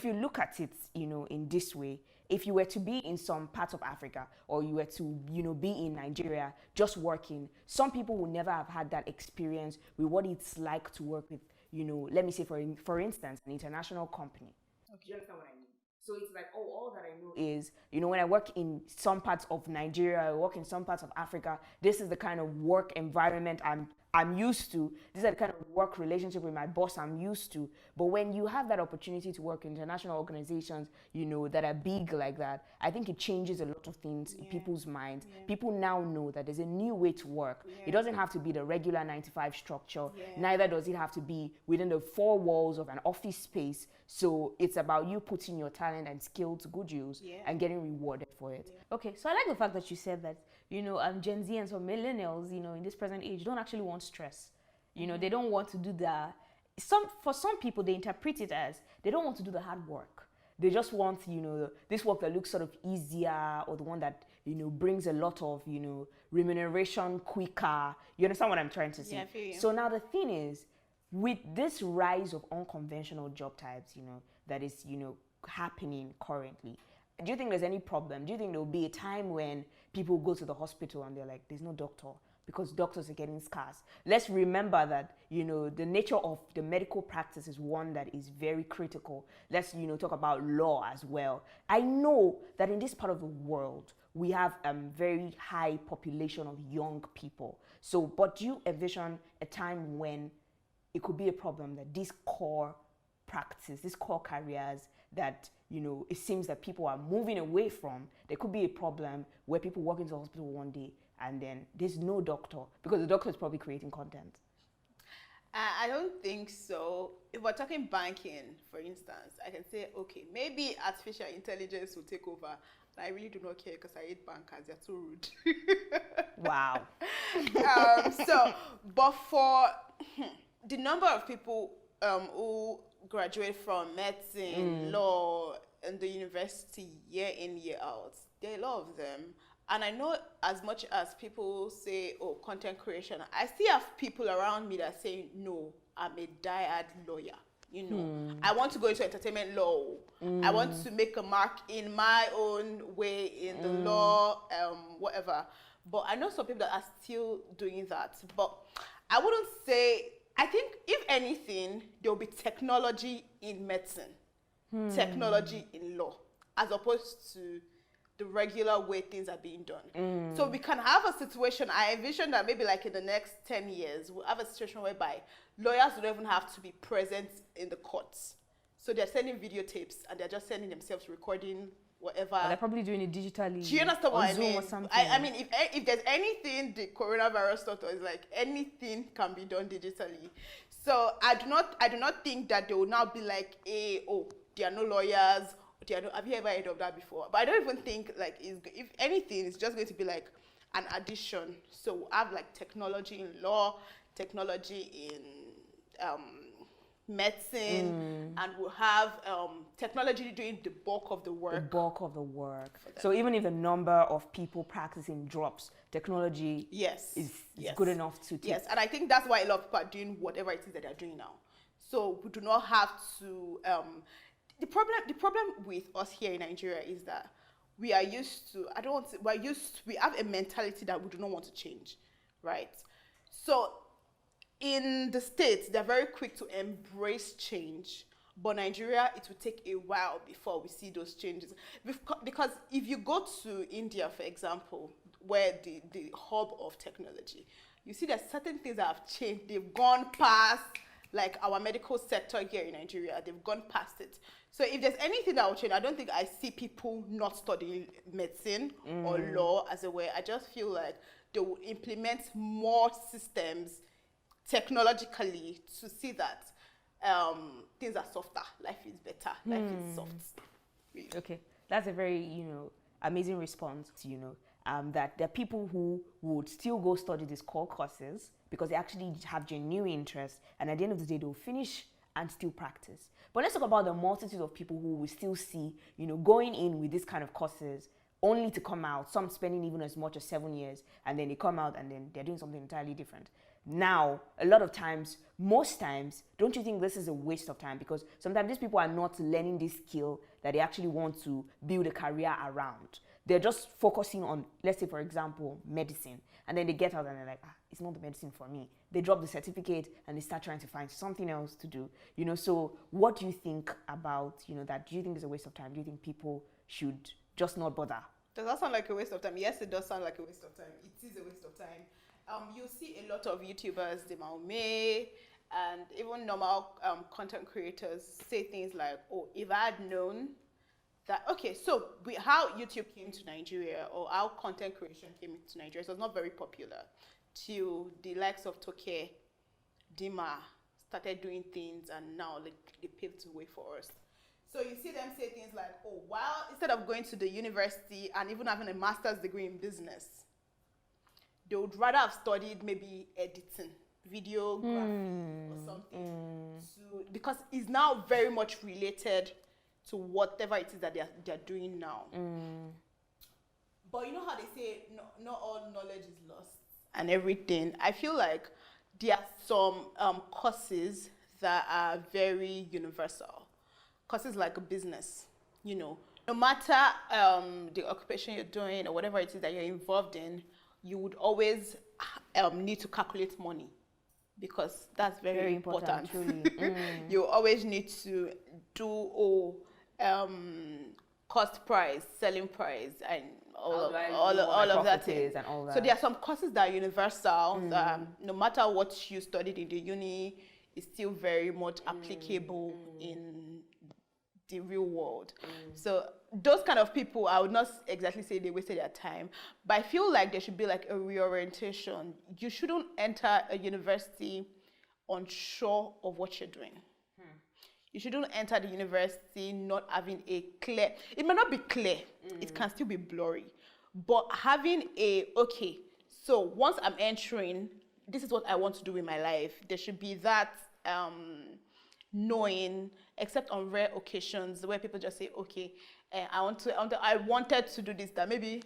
If you look at it, in this way, if you were to be in some parts of Africa, or you were to, be in Nigeria just working, some people will never have had that experience with what it's like to work with, let me say for instance, an international company. Okay. Do you understand what I mean? So it's like, all that I know is, when I work in some parts of Nigeria, I work in some parts of Africa, this is the kind of work environment I'm used to. These are the kind of work relationship with my boss I'm used to. But when you have that opportunity to work in international organizations, that are big like that, I think it changes a lot of things in people's minds. People now know that there's a new way to work. It doesn't have to be the regular 9-to-5 structure. Neither does it have to be within the four walls of an office space. So it's about you putting your talent and skill to good use and getting rewarded for it. Okay, so I like the fact that you said that, Gen Z and some millennials, in this present age, don't actually want stress. They don't want to do for some people, they interpret it as they don't want to do the hard work. They just want, this work that looks sort of easier, or the one that, brings a lot of, remuneration quicker. You understand what I'm trying to say? Yeah, I feel you. So now the thing is, with this rise of unconventional job types, that is, happening currently, do you think there's any problem? Do you think there will be a time when people go to the hospital and they're like, there's no doctor because doctors are getting scarce? Let's remember that, the nature of the medical practice is one that is very critical. Let's, talk about law as well. I know that in this part of the world, we have a very high population of young people. So, but do you envision a time when it could be a problem that these core practice, these core careers that, it seems that people are moving away from, there could be a problem where people walk into the hospital one day and then there's no doctor because the doctor is probably creating content? I don't think so. If we're talking banking, for instance, I can say, okay, maybe artificial intelligence will take over. I really do not care because I hate bankers. They're too rude. Wow. But for the number of people who graduate from medicine, law, and the university year in, year out, there are a lot of them. And I know as much as people say, oh, content creation, I still have people around me that say, no, I'm a diehard lawyer. I want to go into entertainment law. I want to make a mark in my own way in the law, whatever. But I know some people that are still doing that. But I wouldn't say, I think if anything, there will be technology in medicine, technology in law, as opposed to the regular way things are being done. So we can have a situation, I envision that maybe like in the next 10 years, we'll have a situation whereby lawyers don't even have to be present in the courts. So they're sending videotapes and they're just sending themselves recording whatever. Or they're probably doing it digitally. Do you understand what I Zoom mean? or something. I mean, if there's anything the coronavirus taught us, like anything can be done digitally. So I do not think that they will now be like, hey, oh, there are no lawyers. Have you ever heard of that before? But I don't even think like if anything, it's just going to be like an addition. So we'll have like technology in law, technology in medicine, and we'll have technology doing the bulk of the work. The bulk of the work. So even if the number of people practicing drops, technology is good enough to take. Yes, and I think that's why a lot of people are doing whatever it is that they're doing now. So we do not have to. The problem with us here in Nigeria is that we are used to. We have a mentality that we do not want to change, right? So in the States, they're very quick to embrace change. But Nigeria, it will take a while before we see those changes. Because if you go to India, for example, where the hub of technology, you see there's certain things that have changed. They've gone past, like our medical sector here in Nigeria, they've gone past it. So if there's anything that will change, I don't think I see people not studying medicine or law as a way. I just feel like they will implement more systems technologically to see that things are softer, life is better, life is soft. Really. Okay, that's a very, amazing response, that there are people who would still go study these core courses because they actually have genuine interest, and at the end of the day, they'll finish and still practice. But let's talk about the multitude of people who we still see, going in with this kind of courses only to come out, some spending even as much as 7 years, and then they come out and then they're doing something entirely different. Now, a lot of times, most times, don't you think this is a waste of time? Because sometimes these people are not learning this skill that they actually want to build a career around. They're just focusing on, let's say, for example, medicine. And then they get out and they're like, it's not the medicine for me. They drop the certificate and they start trying to find something else to do. So what do you think about, that? Do you think it's a waste of time? Do you think people should just not bother? Does that sound like a waste of time? Yes, it does sound like a waste of time. It is a waste of time. You see a lot of YouTubers, the Maume, and even normal content creators say things like, oh, if I had known that, okay, so how YouTube came to Nigeria, or how content creation came to Nigeria, so it was not very popular till the likes of Toke, Dima started doing things, and now they paved the way for us. So you see them say things like, oh, well, instead of going to the university and even having a master's degree in business, they would rather have studied maybe editing, videography or something. Because it's now very much related to whatever it is that they're doing now. But you know how they say, not all knowledge is lost and everything. I feel like there are some courses that are very universal. Courses like a business, no matter the occupation you're doing or whatever it is that you're involved in, you would always need to calculate money, because that's very important. You always need to do cost price, selling price, and all of that. And all that. So there are some courses that are universal. No matter what you studied in the uni, it's still very much applicable in the real world. So those kind of people, I would not exactly say they wasted their time, but I feel like there should be like a reorientation. You shouldn't enter a university unsure of what you're doing. You shouldn't enter the university not having a clear, it may not be clear, it can still be blurry, but having okay, so once I'm entering, this is what I want to do in my life. There should be that knowing, except on rare occasions where people just say, okay, I wanted to do this, that maybe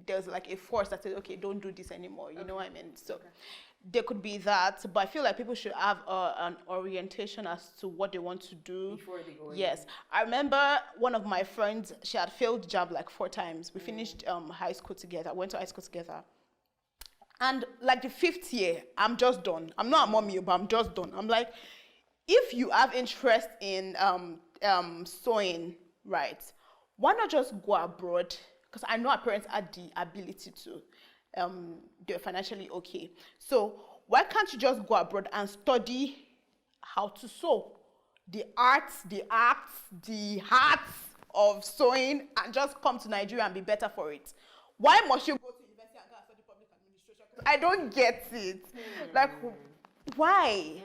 there's like a force that says, okay, don't do this anymore. You know what I mean? So there could be that, but I feel like people should have an orientation as to what they want to do before they go in. Yes, I remember one of my friends, she had failed JAB like 4 times. We finished high school together, went to high school together. And like the 5th year, I'm just done. I'm not a mommy, but I'm just done. I'm like, if you have interest in sewing, right, why not just go abroad? Because I know our parents had the ability to. They're financially okay. So why can't you just go abroad and study how to sew? The arts, the hearts of sewing, and just come to Nigeria and be better for it. Why must you go to university and go and study public administration? I don't get it. Like, why?